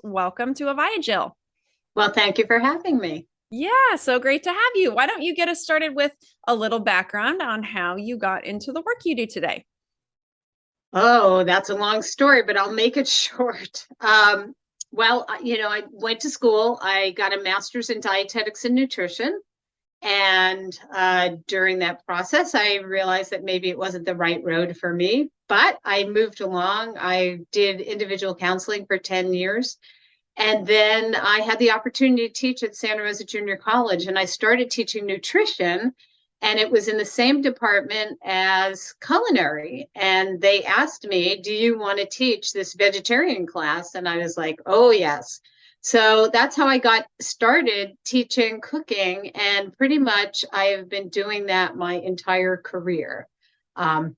Welcome to Avaya, Jill. Well, thank you for having me. Yeah, so great to have you. Why don't you get us started with a little background on how you got into the work you do today? Oh, that's a long story, but I'll make it short. I went to school. I got a master's in dietetics and nutrition. And during that process, I realized that maybe it wasn't the right road for me, but I moved along. I did individual counseling for 10 years. And then I had the opportunity to teach at Santa Rosa Junior College, and I started teaching nutrition. And it was in the same department as culinary. And they asked me, do you want to teach this vegetarian class? And I was like, oh, yes. So that's how I got started teaching cooking. And pretty much I have been doing that my entire career. Um,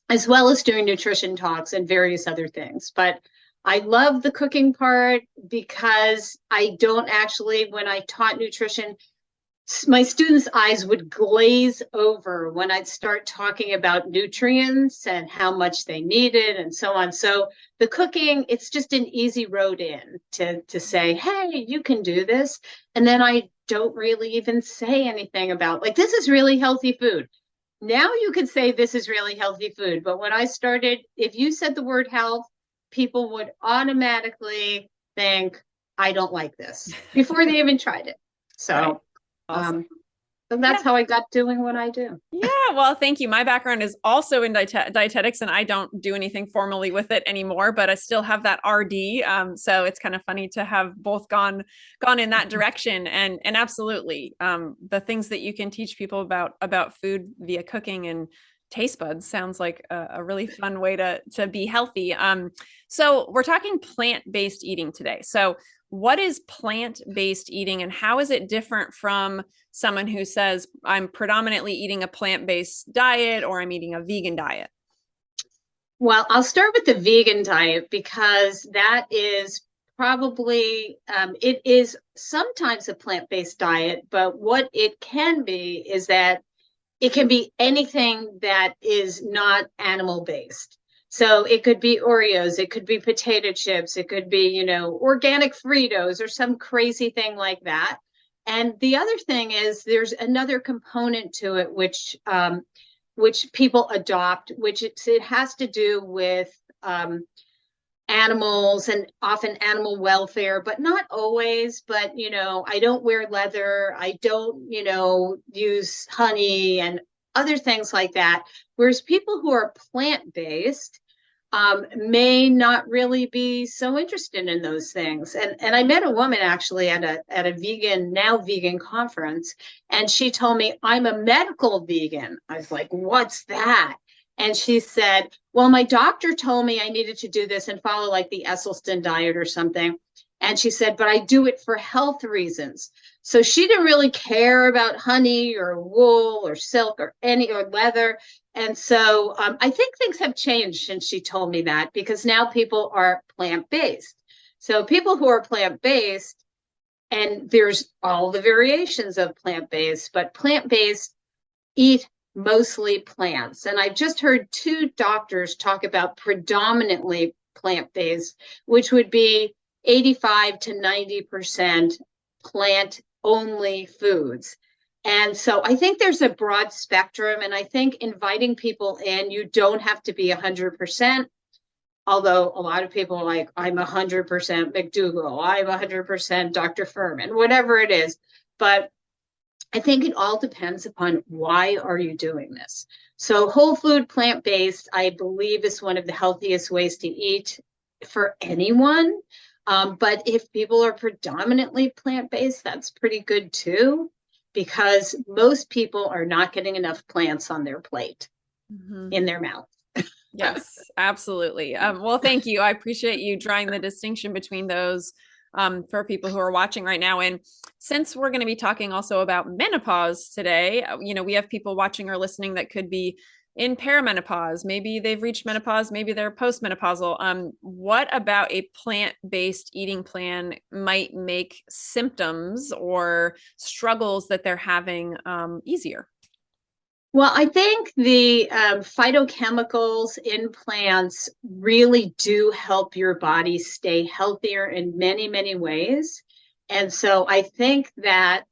as well as doing nutrition talks and various other things. But I love the cooking part because I don't actually, when I taught nutrition, my students' eyes would glaze over when I'd start talking about nutrients and how much they needed and so on. So the cooking, it's just an easy road in to say, hey, you can do this. And then I don't really even say anything about like this is really healthy food. Now you could say this is really healthy food, but when I started, if you said the word health, people would automatically think I don't like this before they even tried it. Right. So, Awesome. um, so Yeah. that's how I got doing what I do. Yeah, well, thank you. My background is also in dietetics, and I don't do anything formally with it anymore, but I still have that RD. So it's kind of funny to have both gone in that direction. And absolutely, the things that you can teach people about food via cooking and taste buds sounds like a really fun way to be healthy. So we're talking plant-based eating today. So what is plant-based eating, and how is it different from someone who says, I'm predominantly eating a plant-based diet or I'm eating a vegan diet? Well, I'll start with the vegan diet because that is probably it is sometimes a plant-based diet, but what it can be is that it can be anything that is not animal based. So it could be Oreos, it could be potato chips, it could be, organic Fritos or some crazy thing like that. And the other thing is there's another component to it, which people adopt, which it has to do with animals and often animal welfare, but not always. But, I don't wear leather. I don't, use honey and other things like that. Whereas people who are plant based may not really be so interested in those things. And I met a woman actually at a vegan conference, and she told me I'm a medical vegan. I was like, what's that? And she said, well, my doctor told me I needed to do this and follow like the Esselstyn diet or something. And she said, but I do it for health reasons. So she didn't really care about honey or wool or silk or any or leather. And so I think things have changed since she told me that because now people are plant based. So people who are plant based, and there's all the variations of plant based, but plant based eat mostly plants. And I just heard two doctors talk about predominantly plant based, which would be 85 to 90% plant only foods. And so I think there's a broad spectrum. And I think inviting people in, you don't have to be 100%. Although a lot of people are like, I'm 100% McDougall, I'm 100% Dr. Furman, whatever it is. But I think it all depends upon why are you doing this. So whole food plant-based, I believe, is one of the healthiest ways to eat for anyone. But if people are predominantly plant-based, that's pretty good too, because most people are not getting enough plants on their plate, Mm-hmm. in their mouth. Yes, absolutely. Well, thank you. I appreciate you drawing the distinction between those for people who are watching right now. And since we're going to be talking also about menopause today, we have people watching or listening that could be in perimenopause. Maybe they've reached menopause, maybe they're postmenopausal. What about a plant-based eating plan might make symptoms or struggles that they're having easier? Well, I think the phytochemicals in plants really do help your body stay healthier in many, many ways. And so I think that,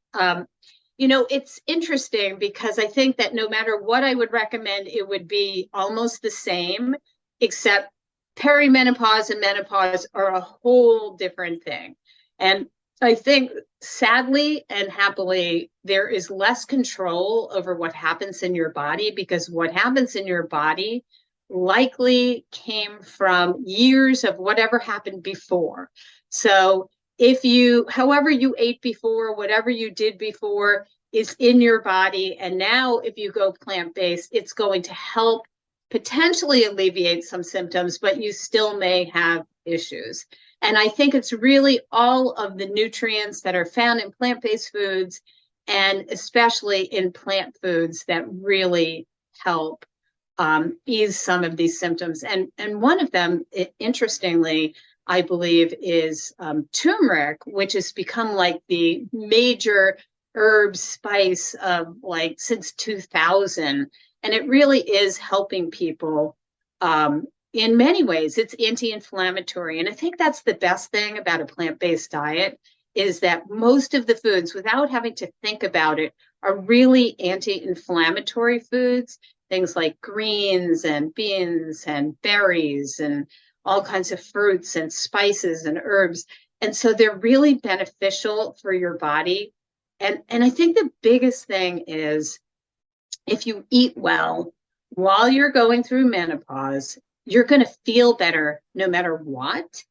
it's interesting because I think that no matter what I would recommend, it would be almost the same, except perimenopause and menopause are a whole different thing. And I think sadly and happily, there is less control over what happens in your body because what happens in your body likely came from years of whatever happened before. So however you ate before, whatever you did before is in your body. And now if you go plant-based, it's going to help potentially alleviate some symptoms, but you still may have issues. And I think it's really all of the nutrients that are found in plant-based foods and especially in plant foods that really help ease some of these symptoms. And one of them, interestingly, I believe, is turmeric, which has become like the major herb spice of like since 2000. And it really is helping people in many ways. It's anti-inflammatory. And I think that's the best thing about a plant-based diet is that most of the foods, without having to think about it, are really anti-inflammatory foods. Things like greens and beans and berries and all kinds of fruits and spices and herbs. And so they're really beneficial for your body. And I think the biggest thing is if you eat well while you're going through menopause, you're going to feel better no matter what.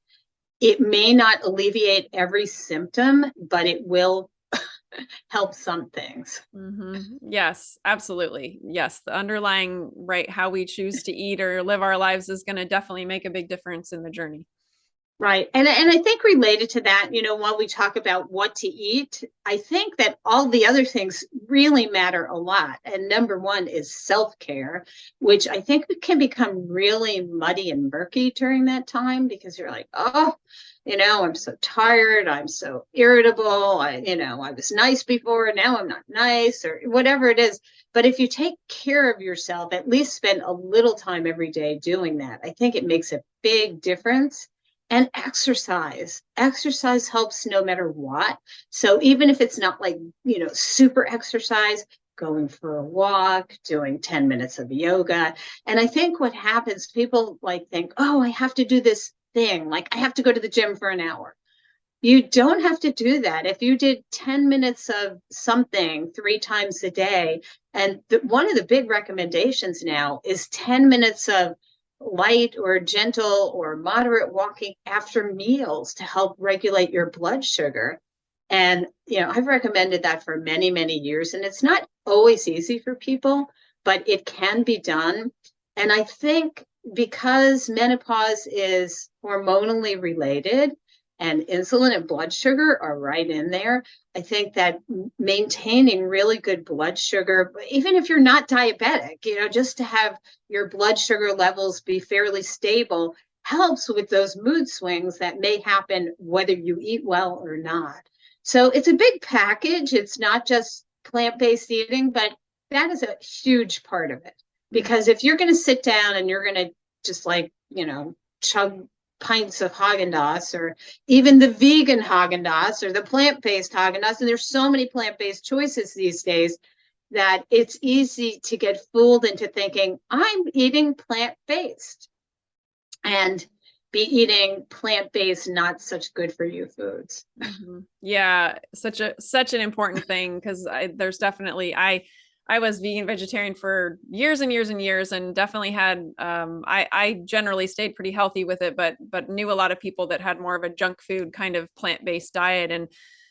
It may not alleviate every symptom, but it will help some things. Yes, absolutely. Yes, the underlying, right, how we choose to eat or live our lives is going to definitely make a big difference in the journey. Right. And I think related to that, while we talk about what to eat, I think that all the other things really matter a lot. And number one is self-care, which I think can become really muddy and murky during that time because you're like, oh, I'm so tired. I'm so irritable. I was nice before. Now I'm not nice or whatever it is. But if you take care of yourself, at least spend a little time every day doing that, I think it makes a big difference. And exercise helps no matter what. So even if it's not like, super exercise, going for a walk, doing 10 minutes of yoga. And I think what happens, people think, oh, I have to do this thing. Like I have to go to the gym for an hour. You don't have to do that. If you did 10 minutes of something 3 times a day, and one of the big recommendations now is 10 minutes of light or gentle or moderate walking after meals to help regulate your blood sugar. And, I've recommended that for many, many years. And it's not always easy for people, but it can be done. And I think because menopause is hormonally related, and insulin and blood sugar are right in there. I think that maintaining really good blood sugar, even if you're not diabetic, just to have your blood sugar levels be fairly stable helps with those mood swings that may happen whether you eat well or not. So it's a big package. It's not just plant-based eating, but that is a huge part of it. Because if you're going to sit down and you're going to just chug pints of Haagen-Dazs or even the vegan Haagen-Dazs or the plant-based Haagen-Dazs, and there's so many plant-based choices these days that it's easy to get fooled into thinking I'm eating plant-based and be eating plant-based, not such good for you foods. Yeah, such an important thing because there's definitely I was vegan vegetarian for years and years and years and definitely had I generally stayed pretty healthy with it, but knew a lot of people that had more of a junk food kind of plant-based diet. And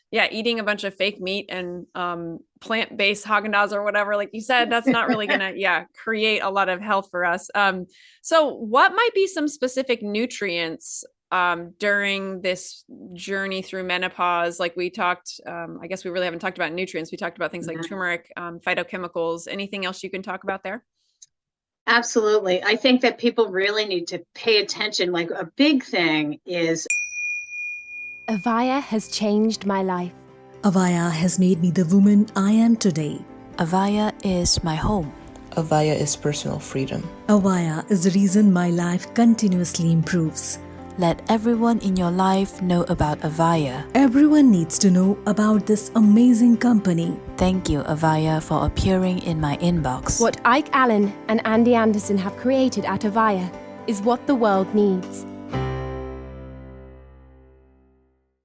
yeah, eating a bunch of fake meat and plant-based Haagen-Dazs or whatever, like you said, that's not really gonna create a lot of health for us. So what might be some specific nutrients during this journey through menopause? Like we talked, I guess we really haven't talked about nutrients. We talked about things like turmeric, phytochemicals. Anything else you can talk about there? Absolutely. I think that people really need to pay attention. Like a big thing is Avaya has changed my life. Avaya has made me the woman I am today. Avaya is my home. Avaya is personal freedom. Avaya is the reason my life continuously improves. Let everyone in your life know about Avaya. Everyone needs to know about this amazing company. Thank you, Avaya, for appearing in my inbox. What Ike Allen and Andy Anderson have created at Avaya is what the world needs.